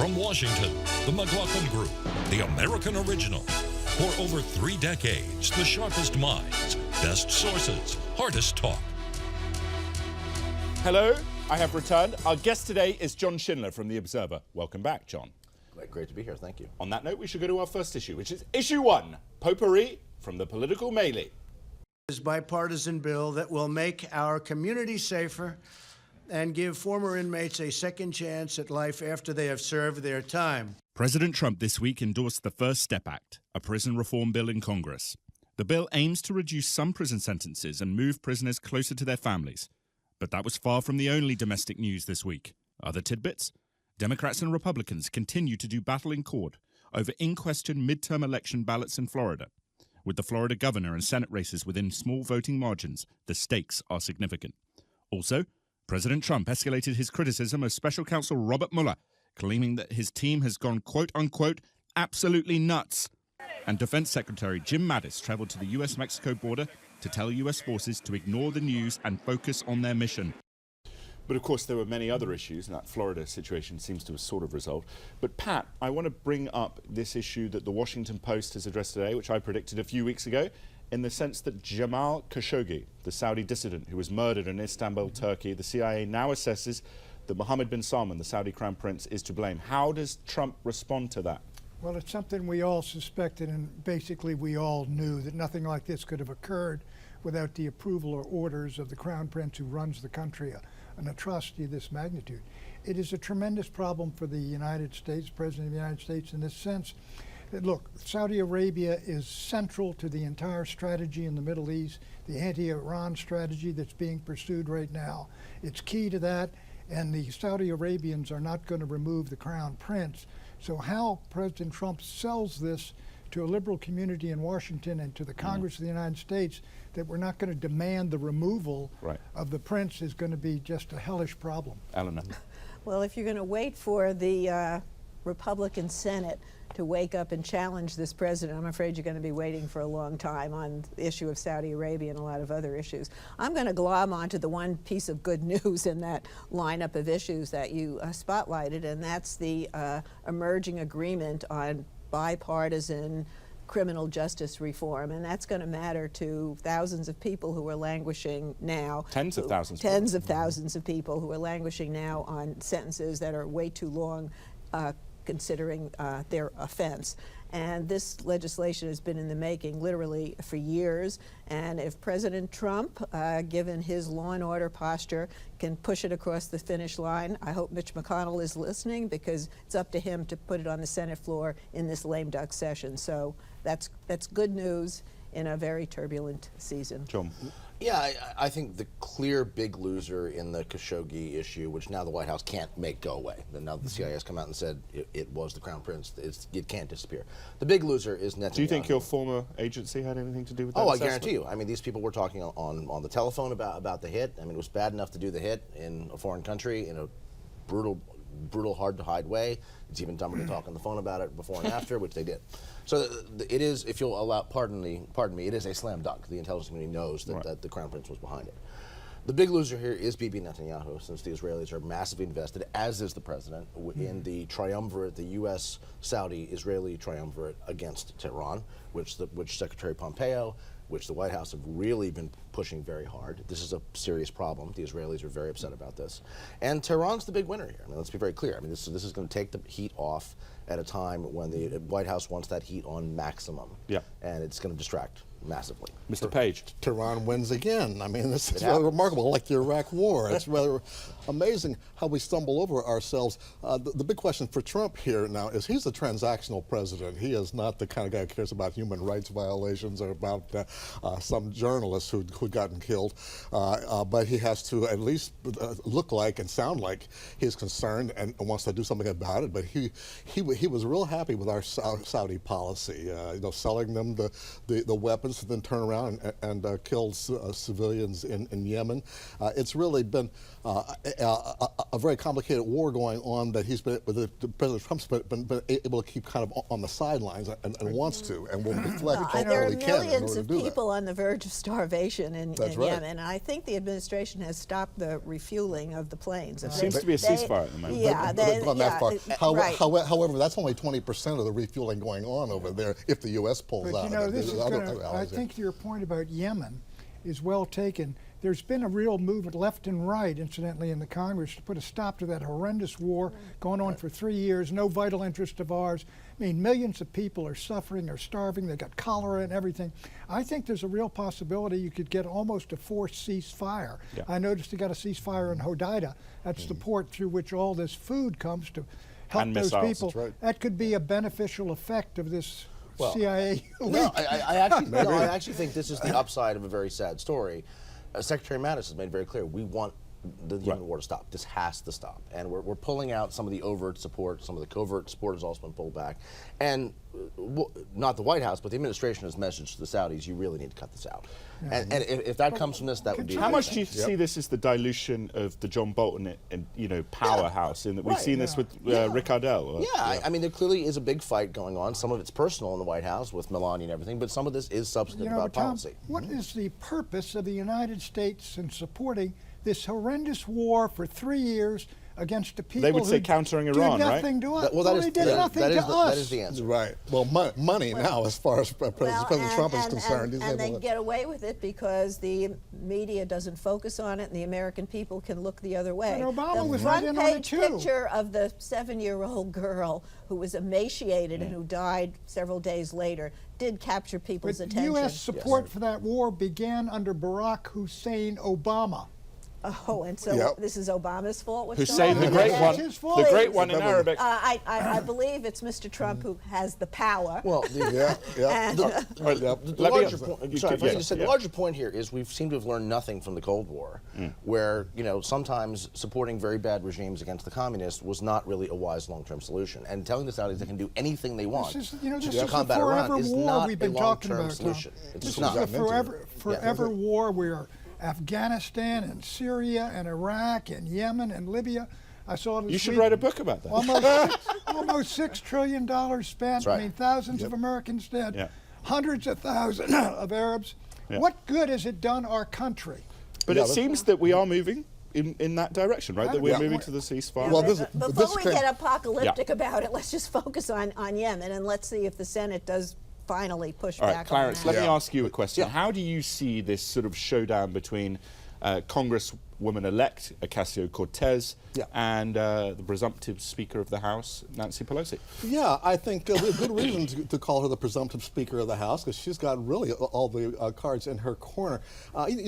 From Washington, the McLaughlin Group, the American original. For over 3 decades, the sharpest minds, best sources, hardest talk. Hello, I have returned. Our guest today is John Schindler from The Observer. Welcome back, John. Great to be here, thank you. On that note, we should go to our first issue, which is issue 1, Potpourri from the Political Melee. This bipartisan bill that will make our community safer and give former inmates a second chance at life after they have served their time. President Trump this week endorsed the First Step Act, a prison reform bill in Congress. The bill aims to reduce some prison sentences and move prisoners closer to their families. But that was far from the only domestic news this week. Other tidbits? Democrats and Republicans continue to do battle in court over in-question midterm election ballots in Florida. With the Florida governor and Senate races within small voting margins, the stakes are significant. Also, President Trump escalated his criticism of Special Counsel Robert Mueller, claiming that his team has gone quote-unquote absolutely nuts. And Defense Secretary Jim Mattis traveled to the U.S.-Mexico border to tell U.S. forces to ignore the news and focus on their mission. But of course, there were many other issues, and that Florida situation seems to have sort of resolved. But Pat, I want to bring up this issue that the Washington Post has addressed today, which I predicted a few weeks ago, in the sense that Jamal Khashoggi, the Saudi dissident who was murdered in Istanbul, Turkey, the CIA now assesses that Mohammed bin Salman, the Saudi crown prince, is to blame. How does Trump respond to that? Well, it's something we all suspected, and basically we all knew that nothing like this could have occurred without the approval or orders of the crown prince who runs the country, an atrocity of this magnitude. It is a tremendous problem for the United States, President of the United States, in this sense that, look, Saudi Arabia is central to the entire strategy in the Middle East, the anti-Iran strategy that's being pursued right now. It's key to that, and the Saudi Arabians are not going to remove the crown prince. So how President Trump sells this to a liberal community in Washington and to the Congress of the United States that we're not going to demand the removal of the prince is going to be just a hellish problem. Eleanor. Well, if you're going to wait for the Republican Senate to wake up and challenge this president, I'm afraid you're going to be waiting for a long time on the issue of Saudi Arabia and a lot of other issues. I'm going to glom onto the one piece of good news in that lineup of issues that you spotlighted, and that's the emerging agreement on bipartisan criminal justice reform, and that's going to matter to thousands of people who are languishing now. Tens of thousands. Tens of thousands of people who are languishing now on sentences that are way too long considering their offense. And this legislation has been in the making literally for years. And if President Trump, given his law and order posture, can push it across the finish line, I hope Mitch McConnell is listening, because it's up to him to put it on the Senate floor in this lame duck session. So that's good news in a very turbulent season. John. Yeah, I think the clear big loser in the Khashoggi issue, which now the White House can't make go away, and now the CIA has come out and said it was the crown prince, it can't disappear. The big loser is Netanyahu. Do you think your former agency had anything to do with that? Oh, assessment? I guarantee you. I mean, these people were talking on the telephone about the hit. I mean, it was bad enough to do the hit in a foreign country in a brutal, hard to hide way. It's even dumber to talk on the phone about it before and after, which they did. So it is, if you'll allow, pardon me, it is a slam dunk. The intelligence community knows that the crown prince was behind it. The big loser here is Bibi Netanyahu, since the Israelis are massively invested, as is the president, in the triumvirate, the U.S., Saudi, Israeli triumvirate against Tehran, which Secretary Pompeo, which the White House have really been pushing very hard. This is a serious problem. The Israelis are very upset about this. And Tehran's the big winner here. I mean, let's be very clear. I mean, this is going to take the heat off at a time when the White House wants that heat on maximum. Yeah. And it's going to distract massively. Mr. Page. Tehran wins again. I mean, this is rather remarkable, like the Iraq War. It's rather amazing how we stumble over ourselves. The big question for Trump here now is he's a transactional president. He is not the kind of guy who cares about human rights violations or about some journalists who'd gotten killed. But he has to at least look like and sound like he's concerned and wants to do something about it. But he was real happy with our Saudi policy, selling them the weapons. wars, then turn around and killed civilians in Yemen. It's really been a very complicated war going on that President Trump's been able to keep kind of on the sidelines and wants to, and will deflect all there are he can in millions order of to do people on the verge of starvation in That's right. Yemen, and I think the administration has stopped the refueling of the planes. Seems to be a ceasefire at the moment. Yeah, They've gone that far. right. However, that's only 20% of the refueling going on over there if the U.S. pulls But out. you know, this is Other going to, I allies, think your point about Yemen is well taken. There's been a real movement left and right, incidentally, in the Congress to put a stop to that horrendous war going on for 3 years, no vital interest of ours. I mean, millions of people are suffering or starving. They got cholera and everything. I think there's a real possibility you could get almost a forced ceasefire. Yeah. I noticed they got a ceasefire in Hodeida. That's the port through which all this food comes to help And those missiles, people. that's right. That could be a beneficial effect of this CIA leak. No, I actually think this is the upside of a very sad story. Secretary Mattis has made very clear we want the Yemen war to stop. This has to stop. And we're pulling out some of the overt support. Some of the covert support has also been pulled back. And not the White House, but the administration has messaged to the Saudis, you really need to cut this out. And if that comes from this, that would be How much do you see this as the dilution of the John Bolton powerhouse? In that we've seen this with Rick Ardell. I mean, there clearly is a big fight going on. Some of it's personal in the White House with Melania and everything, but some of this is substantive about Tom, policy. what is the purpose of the United States in supporting this horrendous war for 3 years against the people They would say who countering did Iran, right? nothing to us? That They did nothing to us. That is the answer. Right. Well, money now, as far as President Trump is concerned. And they get away with it because the media doesn't focus on it, and the American people can look the other way. But Obama the was right in on it, front-page too. picture of the 7-year-old girl who was emaciated and who died several days later did capture people's But attention. U.S. support for that war began under Barack Hussein Obama. Oh, and so this is Obama's fault? What's Hussein, going the on? great one, his fault. the great one in Arabic. I believe it's Mr. Trump who has the power. Well, And, the larger point, sorry, if I can just say, the larger point here is we seem to have learned nothing from the Cold War, where sometimes supporting very bad regimes against the communists was not really a wise long-term solution. And telling the Saudis they can do anything they want This is to combat the Iran forever is war not we've a been talking long-term about, solution. Tom. It's This just is not. a forever war where Afghanistan and Syria and Iraq and Yemen and Libya. I saw this You should week, write a book about that. almost $6 trillion spent. That's right. I mean, thousands of Americans dead, Yeah. hundreds of thousands of Arabs. Yeah. What good has it done our country? But it seems that we are moving in that direction, right? That we're moving to the ceasefire. Well, before we get apocalyptic about it, let's just focus on Yemen, and let's see if the Senate does finally push All back right, Clarence, on that. let me ask you a question. How do you see this sort of showdown between Congresswoman-elect Ocasio-Cortez and the presumptive Speaker of the House, Nancy Pelosi? Yeah, I think we have good reason to call her the presumptive Speaker of the House because she's got really all the cards in her corner.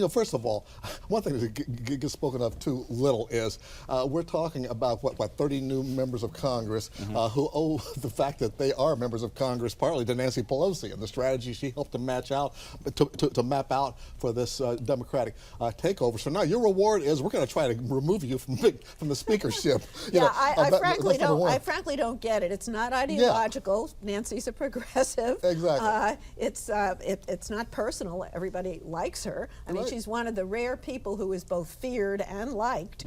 First of all, one thing that gets spoken of too little is we're talking about, what 30 new members of Congress who owe the fact that they are members of Congress partly to Nancy Pelosi and the strategy she helped to map out for this Democratic takeover. So now your reward is we're going to try to remove you from the speakership. I frankly don't get it. It's not ideological. Nancy's a progressive. Exactly. It's not personal. Everybody likes her. I mean, she's one of the rare people who is both feared and liked.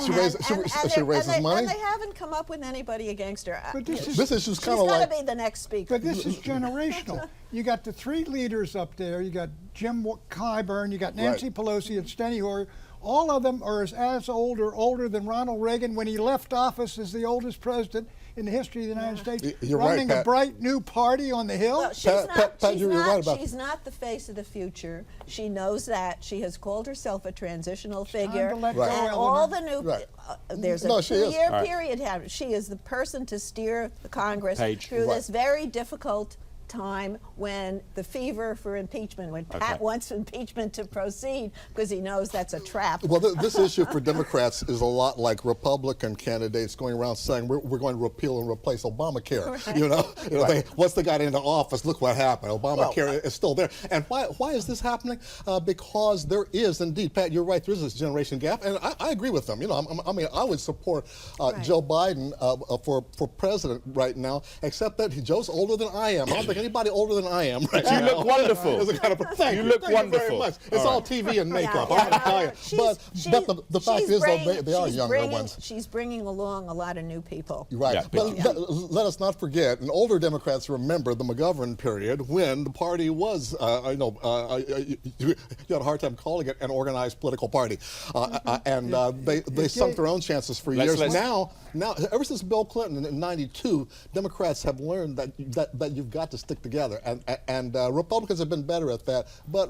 She raises money. And they haven't come up with anybody against her. But this is just kind of like. She's got to be the next speaker. But this is generational. You got the three leaders up there. You got Jim Clyburn. You got Nancy Pelosi and Steny Hoyer. All of them are as old or older than Ronald Reagan when he left office as the oldest president in the history of the United States, You're running right, a bright new party on the Hill. Well, she's that. not the face of the future. She knows that. She has called herself a transitional figure. to let go, And Eleanor. all the new, there's a she is. 2-year period. She is the person to steer the Congress through this very difficult time when the fever for impeachment, when Pat wants impeachment to proceed because he knows that's a trap. Well, this issue for Democrats is a lot like Republican candidates going around saying we're going to repeal and replace Obamacare. Right. Once they got into office, look what happened. Obamacare is still there. And why is this happening? Because there is indeed, Pat, you're right, there is this generation gap, and I agree with them. I would support Joe Biden for president right now, except that Joe's older than I am. I don't think like anybody older than I am right You now. look wonderful. It's a kind of, thank You you. look Thank you very wonderful. much. It's all TV and makeup. I'm gonna tell you. But the fact is, though, they are younger ones. She's bringing along a lot of new people. Right. Yeah, but let us not forget, and older Democrats remember the McGovern period when the party was, you had a hard time calling it an organized political party. And they sunk their own chances for years. Now, ever since Bill Clinton in '92, Democrats have learned that you've got to stick together. And Republicans have been better at that. But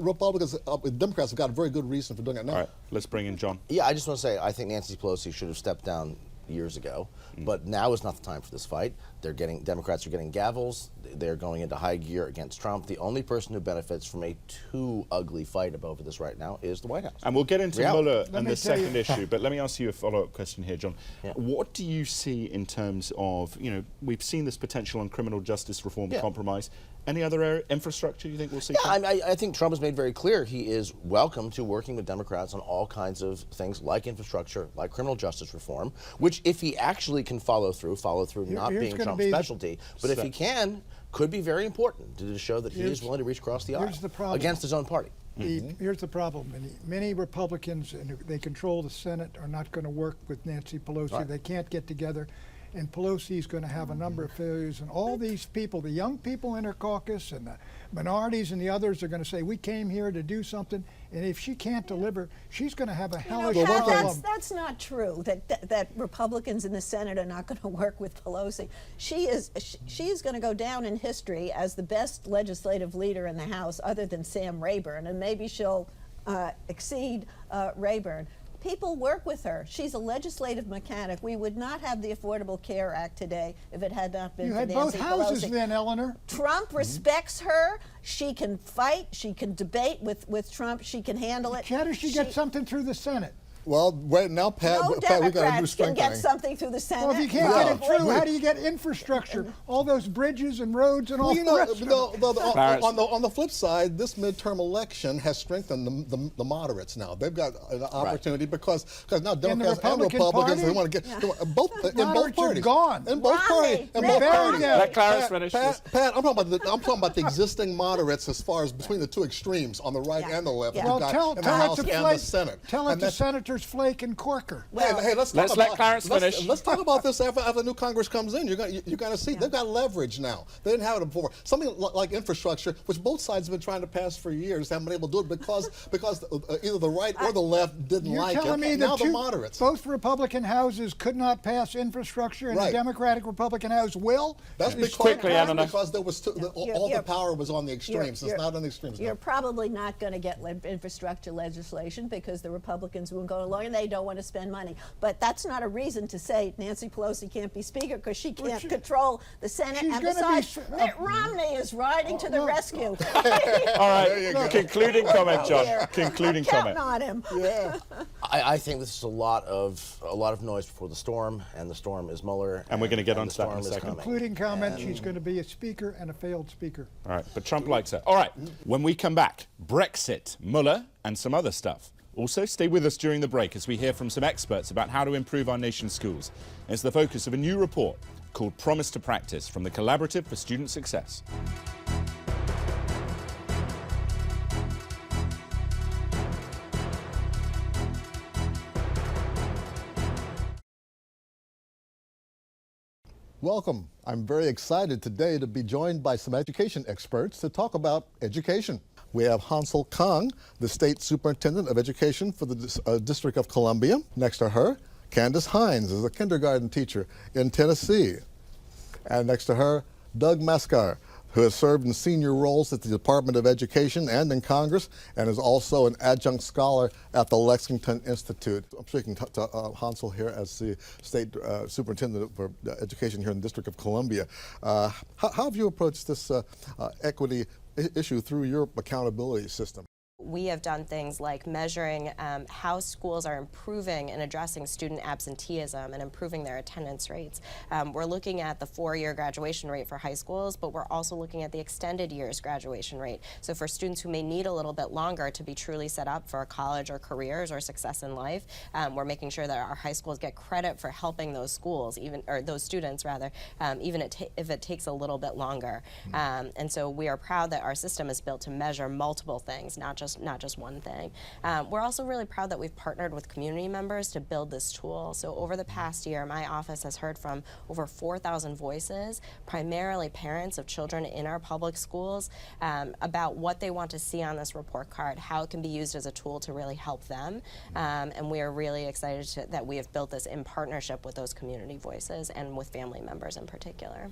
Democrats have got a very good reason for doing it now. All right, let's bring in John. Yeah, I just want to say I think Nancy Pelosi should have stepped down years ago, but now is not the time for this fight. Democrats are getting gavels. They're going into high gear against Trump. The only person who benefits from a too ugly fight over this right now is the White House. And we'll get into Mueller and the tell second you- issue, but let me ask you a follow-up question here, John. Yeah. What do you see in terms of, we've seen this potential on criminal justice reform compromise. Any other area, infrastructure you think we'll see? Yeah, I think Trump has made very clear he is welcome to working with Democrats on all kinds of things like infrastructure, like criminal justice reform, which if he actually can follow through not here's being gonna Trump's be the- specialty, but if he can, could be very important to show that he is willing to reach across the aisle here's the problem. against his own party. Here's the problem. Many Republicans, and they control the Senate, are not going to work with Nancy Pelosi. Right. They can't get together. And Pelosi is going to have a number of failures. And all these people, the young people in her caucus and the minorities and the others are going to say, we came here to do something. And if she can't deliver, she's going to have a hellish problem. That's not true, that Republicans in the Senate are not going to work with Pelosi. She is going to go down in history as the best legislative leader in the House other than Sam Rayburn, and maybe she'll exceed Rayburn. People work with her. She's a legislative mechanic. We would not have the Affordable Care Act today if it had not been You for had Nancy both houses Pelosi. then, Eleanor. Trump respects her. She can fight. She can debate with Trump. She can handle it. How does she get something through the Senate? Well, right now, Pat, No we got to do Democrats can strengthening. get something through the Senate. Well, if you can't get it through, how do you get infrastructure? All those bridges and roads and all the rest of it. On the flip side, this midterm election has strengthened the moderates now. They've got an opportunity because now Democrats and Republicans, they want to get both in both parties. Gone. In both parties. In both parties. Let Clarence finish. Pat, I'm talking about the existing moderates as far as between the two extremes on the right and the left. Yeah. Well, tell in the it House to and the Flake. Senate. Tell it And to that's- Senators Flake and Corker. Hey, let's let Clarence finish. Let's talk about this after the new Congress comes in. You're going to see they've got leverage now. They didn't have it before. Something like infrastructure, which both sides have been trying to pass for years, haven't been able to do it because either the right or the left didn't You're like telling it. me Now that the moderates. both Republican houses could not pass infrastructure, and the Democratic Republican House will? That's because there was all the power was on the extremes. It's not on the extremes. You're probably not going to get infrastructure legislation because the Republicans won't go along and they don't want to spend money. But that's not a reason to say Nancy Pelosi can't be Speaker because she can't control the Senate. And besides, Mitt Romney is riding to the rescue. All right, concluding comment, John. Concluding comment. On him. Yeah. I think this is a lot of noise before the storm, and the storm is Mueller. And we're going to get and onto that in a the storm is second. coming. Concluding comment, she's going to be a speaker and a failed speaker. All right, but Trump likes her. All right, when we come back, Brexit, Mueller, and some other stuff. Also, stay with us during the break as we hear from some experts about how to improve our nation's schools. It's the focus of a new report called Promise to Practice from the Collaborative for Student Success. Welcome. I'm very excited today to be joined by some education experts to talk about education. We have Hansel Kang, the State Superintendent of Education for the District of Columbia. Next to her, Candace Hines is a kindergarten teacher in Tennessee. And next to her, Doug Mascar, who has served in senior roles at the Department of Education and in Congress, and is also an adjunct scholar at the Lexington Institute. I'm speaking to Hansel here as the State Superintendent for Education here in the District of Columbia. How have you approached this equity issue through your accountability system? we have done things like measuring how schools are improving and addressing student absenteeism and improving their attendance rates. We're looking at the 4-year graduation rate for high schools, but we're also looking at the extended years graduation rate. So for students who may need a little bit longer to be truly set up for college or careers or success in life, we're making sure that our high schools get credit for helping those schools, or those students rather, even if it takes a little bit longer. And so we are proud that our system is built to measure multiple things, not just one thing. We're also really proud that we've partnered with community members to build this tool. So over the past year, my office has heard from over 4,000 voices, primarily parents of children in our public schools, about what they want to see on this report card, how it can be used as a tool to really help them. And we are really excited that we have built this in partnership with those community voices and with family members in particular.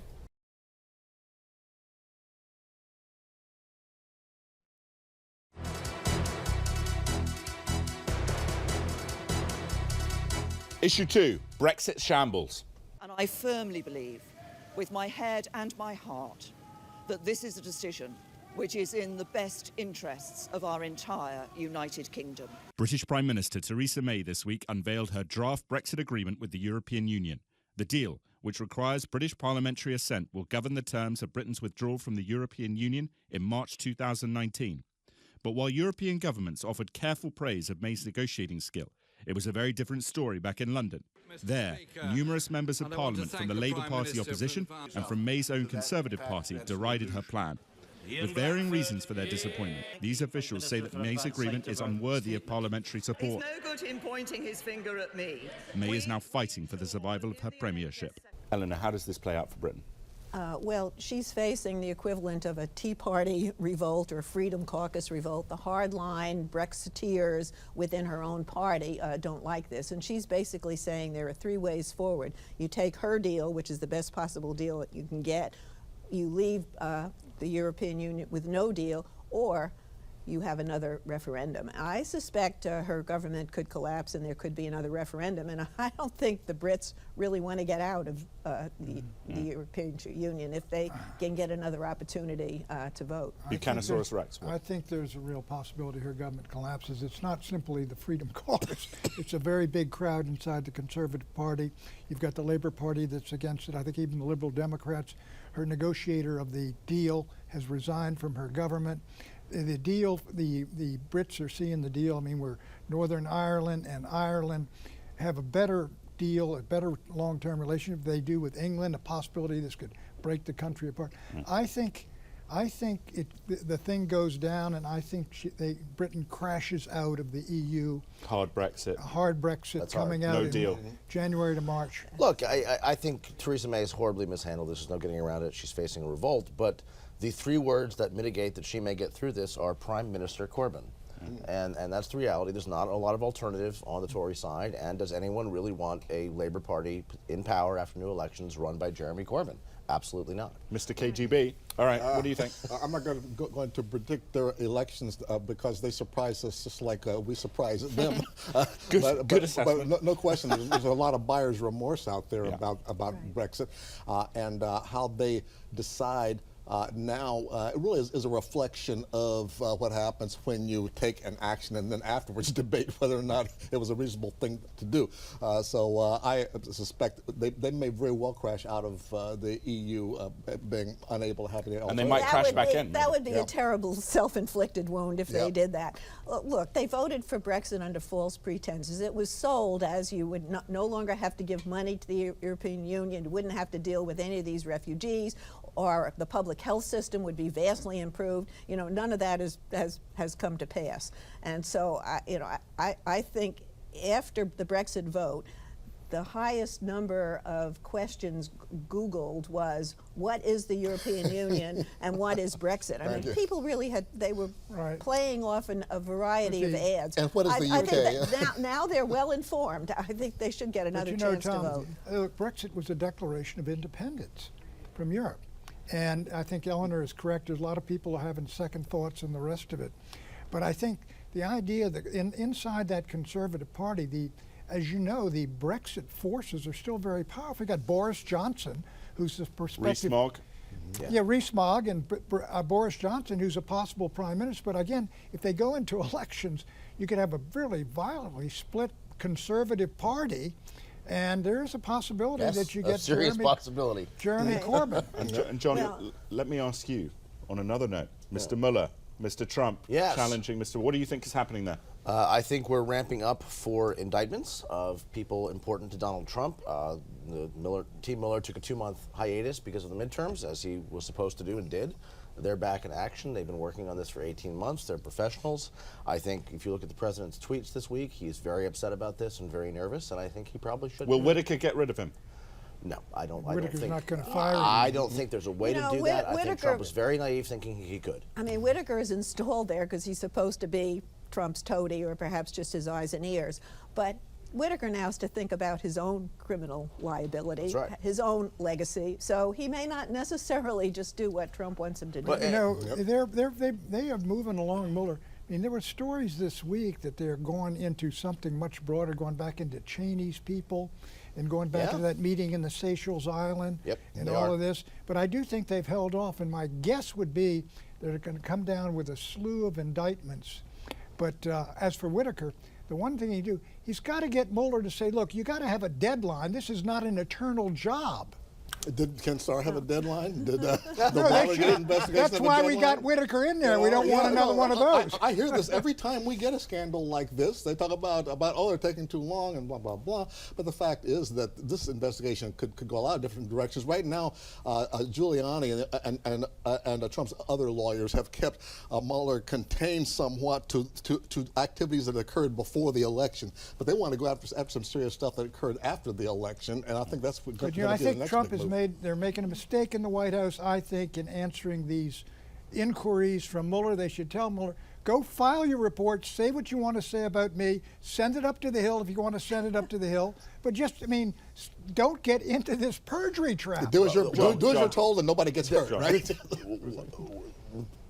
Issue 2, Brexit shambles. And I firmly believe, with my head and my heart, that this is a decision which is in the best interests of our entire United Kingdom. British Prime Minister Theresa May this week unveiled her draft Brexit agreement with the European Union. The deal, which requires British parliamentary assent, will govern the terms of Britain's withdrawal from the European Union in March 2019. But while European governments offered careful praise of May's negotiating skill, it was a very different story back in London. There, numerous members of Parliament from the Labour Party opposition and from May's own Conservative Party derided her plan. With varying reasons for their disappointment, these officials say that May's agreement is unworthy of parliamentary support. It's no good him pointing his finger at me. May is now fighting for the survival of her premiership. Eleanor, how does this play out for Britain? Well, she's facing the equivalent of a Tea Party revolt or Freedom Caucus revolt. The hardline Brexiteers within her own party don't like this. And she's basically saying there are 3 ways forward. You take her deal, which is the best possible deal that you can get. You leave the European Union with no deal, or you have another referendum. I suspect her government could collapse and there could be another referendum, and I don't think the Brits really want to get out of the European Union if they can get another opportunity to vote. Buchanosaurus Rex. I think there's a real possibility her government collapses. It's not simply the Freedom Caucus. It's a very big crowd inside the Conservative Party. You've got the Labour Party that's against it. I think even the Liberal Democrats. Her negotiator of the deal has resigned from her government. The deal, the Brits are seeing the deal. I mean, where Northern Ireland and Ireland have a better deal, a better long-term relationship they do with England, a possibility this could break the country apart. I think the thing goes down, and I think Britain crashes out of the EU. Hard Brexit. A hard Brexit. That's coming out in deal. January to March. Look, I think Theresa May has horribly mishandled this. There's no getting around it. She's facing a revolt. But the 3 words that mitigate that she may get through this are Prime Minister Corbyn. And that's the reality. There's not a lot of alternative on the Tory side. And does anyone really want a Labour Party in power after new elections run by Jeremy Corbyn? Absolutely not. Mr. KGB, all right, what do you think? I'm not going to predict their elections because they surprise us just like we surprise them. Good assessment. But no question, there's a lot of buyer's remorse out there about Brexit and how they decide now it really is a reflection of what happens when you take an action and then afterwards debate whether or not it was a reasonable thing to do. So I suspect they may very well crash out of the EU being unable to have any alternative. And they might crash back in. That would be a terrible self-inflicted wound if they did that. Look, they voted for Brexit under false pretenses. It was sold as you would no longer have to give money to the European Union, you wouldn't have to deal with any of these refugees, or the public health system would be vastly improved. You know, none of that has come to pass. And so, I think after the Brexit vote, the highest number of questions Googled was, what is the European Union and what is Brexit? I mean, people really they were playing off a variety of ads. And what is the UK? I think that now they're well informed. I think they should get another chance to vote. Brexit was a declaration of independence from Europe. And I think Eleanor is correct. There's a lot of people having second thoughts and the rest of it. But I think the idea that inside that Conservative Party, as you know, the Brexit forces are still very powerful. You got Boris Johnson, who's the prospective Yeah, Rees-Mogg and Boris Johnson, who's a possible prime minister. But again, if they go into elections, you could have a really violently split conservative party, and there is a possibility that you get a serious possibility. Jeremy Corbyn. And John, Well, let me ask you, on another note, Mr. Mueller, Mr. Trump challenging Mr. What do you think is happening there? I think we're ramping up for indictments of people important to Donald Trump. Team Mueller took a 2-month hiatus because of the midterms, as he was supposed to do and did. They're back in action. They've been working on this for 18 months. They're professionals. I think if you look at the president's tweets this week, he's very upset about this and very nervous, and I think he probably should. Will Whitaker get rid of him? No, I don't. Whitaker's think, not going to fire him. I don't think there's a way to do that. I think Whitaker, Trump was very naive thinking he could. I mean, Whitaker is installed there because he's supposed to be Trump's toady, or perhaps just his eyes and ears. But Whitaker now has to think about his own criminal liability, his own legacy. So he may not necessarily just do what Trump wants him to do. But, You know, they are moving along, Mueller. I mean, there were stories this week that they're going into something much broader, going back into Cheney's people and going back to that meeting in the Seychelles Island and all of this. But I do think they've held off, and my guess would be they're going to come down with a slew of indictments. But as for Whitaker, the one thing he's got to get Mueller to say, look, you got to have a deadline. This is not an eternal job. Did Ken Starr have a deadline? Did the Watergate investigation That's why we got Whitaker in there. We don't want another one of those. I hear this every time we get a scandal like this. They talk about oh, they're taking too long and blah, blah, blah. But the fact is that this investigation could go a lot of different directions. Right now, Giuliani and Trump's other lawyers have kept Mueller contained somewhat to activities that occurred before the election. But they want to go after some serious stuff that occurred after the election. And I think that's what But I think Trump has they're making a mistake in the White House, I think, in answering these inquiries from Mueller. They should tell Mueller, go file your report, say what you want to say about me, send it up to the Hill if you want to send it up to the Hill. But just, I mean, don't get into this perjury trap. Do as you're told and nobody gets hurt, right?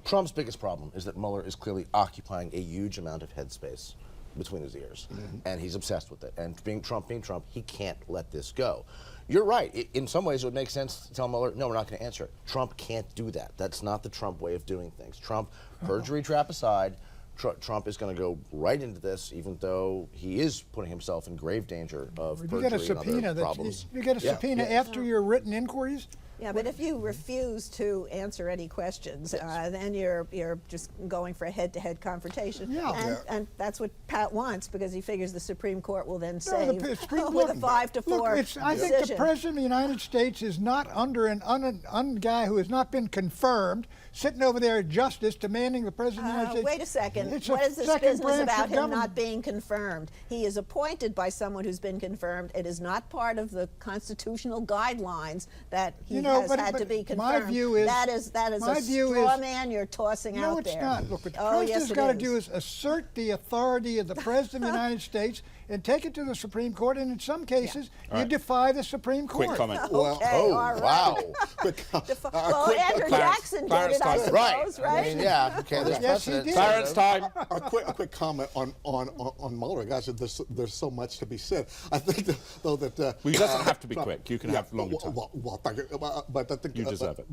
Trump's biggest problem is that Mueller is clearly occupying a huge amount of headspace between his ears, and he's obsessed with it. And being Trump, he can't let this go. You're right. In some ways, it would make sense to tell Mueller, no, we're not going to answer it. Trump can't do that. That's not the Trump way of doing things. Trump, perjury trap aside, Trump is going to go right into this, even though he is putting himself in grave danger of perjury You get a subpoena. and other problems. You get a subpoena after your written inquiries. Yeah, but if you refuse to answer any questions, then you're just going for a head-to-head confrontation. And that's what Pat wants, because he figures the Supreme Court will then save with a 5-4 decision. I think the President of the United States is not under an guy who has not been confirmed, sitting over there at Justice demanding the President of the United States. Wait a second. What is this business about him not being confirmed? He is appointed by someone who's been confirmed. It is not part of the constitutional guidelines that he has had to be confirmed. My view is that is a straw man you're tossing out there. No, it's not. Look, what the President's got to do is assert the authority of the President of the United States and take it to the Supreme Court, and in some cases, you defy the Supreme Court. Quick comment. All right. Wow. Well, Andrew Jackson did it, I suppose, right? I mean, yeah. Okay, there's precedent. Clarence time. A quick comment on Mueller. Gosh, there's so much to be said. I think, though, that... Well, it doesn't have to be quick. You can have longer time. Well, thank you. But I think... You deserve it.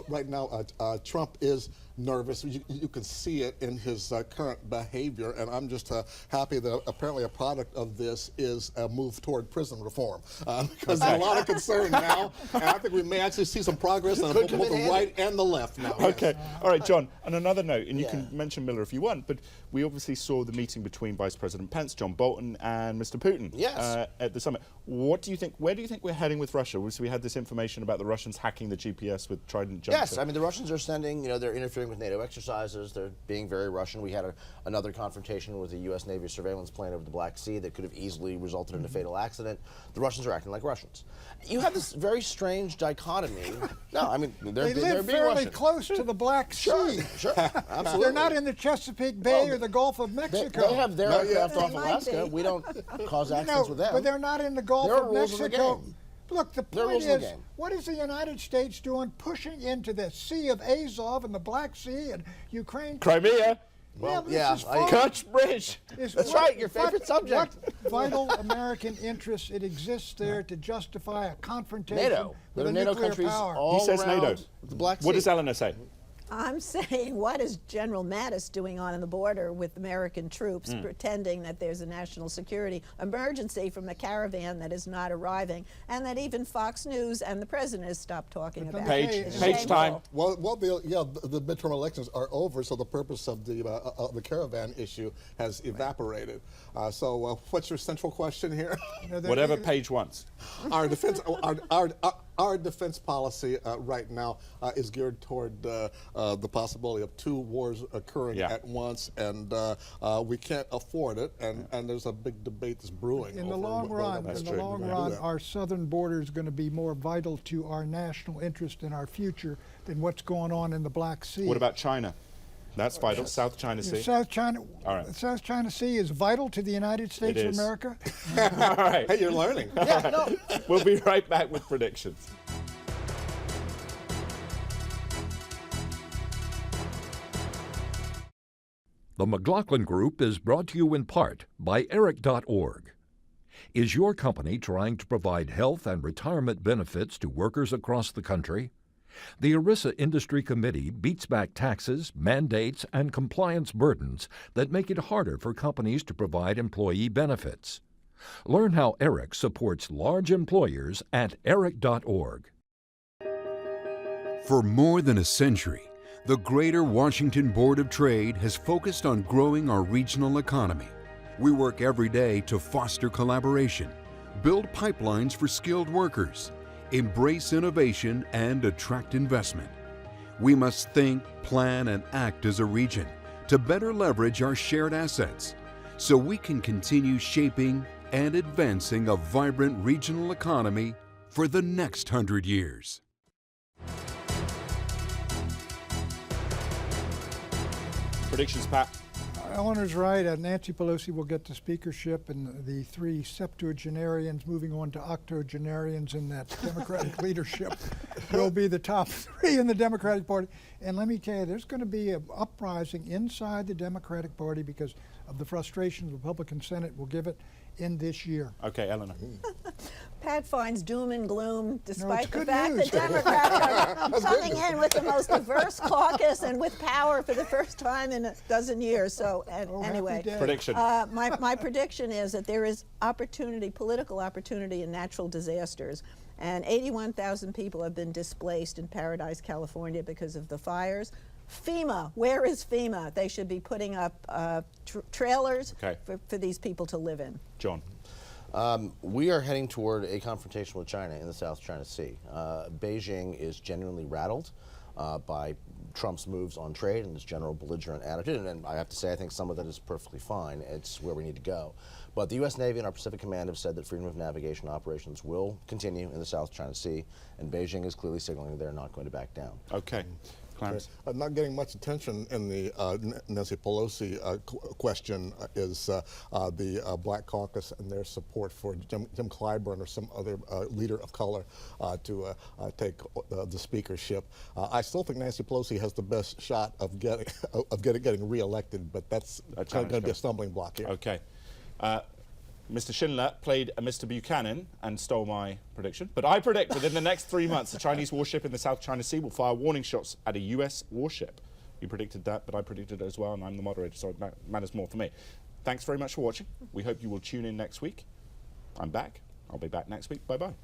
Right now, Trump is nervous. You can see it in his current behavior, and I'm just happy that apparently a product of this is a move toward prison reform, because there's a lot of concern now, and I think we may actually see some progress on both the right and the left now. Okay. All right, John, on another note, and you can mention Miller if you want, but we obviously saw the meeting between Vice President Pence, John Bolton, and Mr. Putin at the summit. What do you think, where do you think we're heading with Russia? So we had this information about the Russians hacking the GPS with Trident juncture. Yes, I mean, the Russians are sending, they're interfering with NATO exercises. They're being very Russian. We had another confrontation with a U.S. Navy surveillance plane over the Black Sea that could have easily resulted in a fatal accident. The Russians are acting like Russians. You have this very strange dichotomy. No, I mean, they're they live being fairly Russian. close to the Black Sea. Sure, absolutely. They're not in the Chesapeake Bay or the Gulf of Mexico. They have their aircraft off Alaska. We don't cause accidents with them. But they're not in the Gulf of Mexico. Look, the point is, game. what is the United States doing pushing into the Sea of Azov and the Black Sea and Ukraine? Crimea. Well, this yeah, is fun. Kutch Bridge. That's right, your favorite subject. What vital American interests it exists there to justify a confrontation NATO. with There a are NATO nuclear countries power? all He says around NATO. the Black Sea. What does Eleanor say? I'm saying, what is General Mattis doing on the border with American troops, pretending that there's a national security emergency from a caravan that is not arriving, and that even Fox News and the president has stopped talking about Page, it? It's page shameful. time. Well, the midterm elections are over, so the purpose of the caravan issue has evaporated. So, what's your central question here? Whatever page wants. Our defense, our defense policy right now is geared toward the possibility of 2 wars occurring at once, and we can't afford it. And there's a big debate that's brewing. In the over long run, whether in the we're long gonna do run, that. our southern border is going to be more vital to our national interest and our future than what's going on in the Black Sea. What about China? That's vital. South China The Sea. South China, All right. the South China Sea is vital to the United States of is. America. All right. Hey, you're learning. We'll be right back with predictions. The McLaughlin Group is brought to you in part by Eric.org. Is your company trying to provide health and retirement benefits to workers across the country? The ERISA Industry Committee beats back taxes, mandates, and compliance burdens that make it harder for companies to provide employee benefits. Learn how Eric supports large employers at Eric.org. For more than a century, the Greater Washington Board of Trade has focused on growing our regional economy. We work every day to foster collaboration, build pipelines for skilled workers, embrace innovation, and attract investment. We must think, plan, and act as a region to better leverage our shared assets so we can continue shaping and advancing a vibrant regional economy for the next 100 years. Predictions, Pat. Eleanor's right. Nancy Pelosi will get the speakership, and the 3 septuagenarians moving on to octogenarians in that Democratic leadership will be the top 3 in the Democratic Party. And let me tell you, there's going to be an uprising inside the Democratic Party because of the frustration the Republican Senate will give it in this year. Okay, Eleanor. Pat finds doom and gloom, despite the good fact news. that Democrats are coming in with the most diverse caucus and with power for the first time in a dozen years. So, anyway, Prediction. my prediction is that there is opportunity, political opportunity in natural disasters. And 81,000 people have been displaced in Paradise, California because of the fires. FEMA, where is FEMA? They should be putting up trailers for these people to live in. John. We are heading toward a confrontation with China in the South China Sea. Beijing is genuinely rattled by Trump's moves on trade and his general belligerent attitude, and I have to say I think some of that is perfectly fine. It's where we need to go. But the U.S. Navy and our Pacific Command have said that freedom of navigation operations will continue in the South China Sea, and Beijing is clearly signaling they're not going to back down. Okay. Clarence. Not getting much attention in the Nancy Pelosi question is the Black Caucus and their support for Jim Clyburn or some other leader of color to take the speakership. I still think Nancy Pelosi has the best shot of getting reelected, but that's going to be a stumbling block here. Okay. Mr. Schindler played a Mr. Buchanan and stole my prediction. But I predict within the next 3 months, a Chinese warship in the South China Sea will fire warning shots at a U.S. warship. You predicted that, but I predicted it as well, and I'm the moderator, so it matters more for me. Thanks very much for watching. We hope you will tune in next week. I'm back. I'll be back next week. Bye-bye.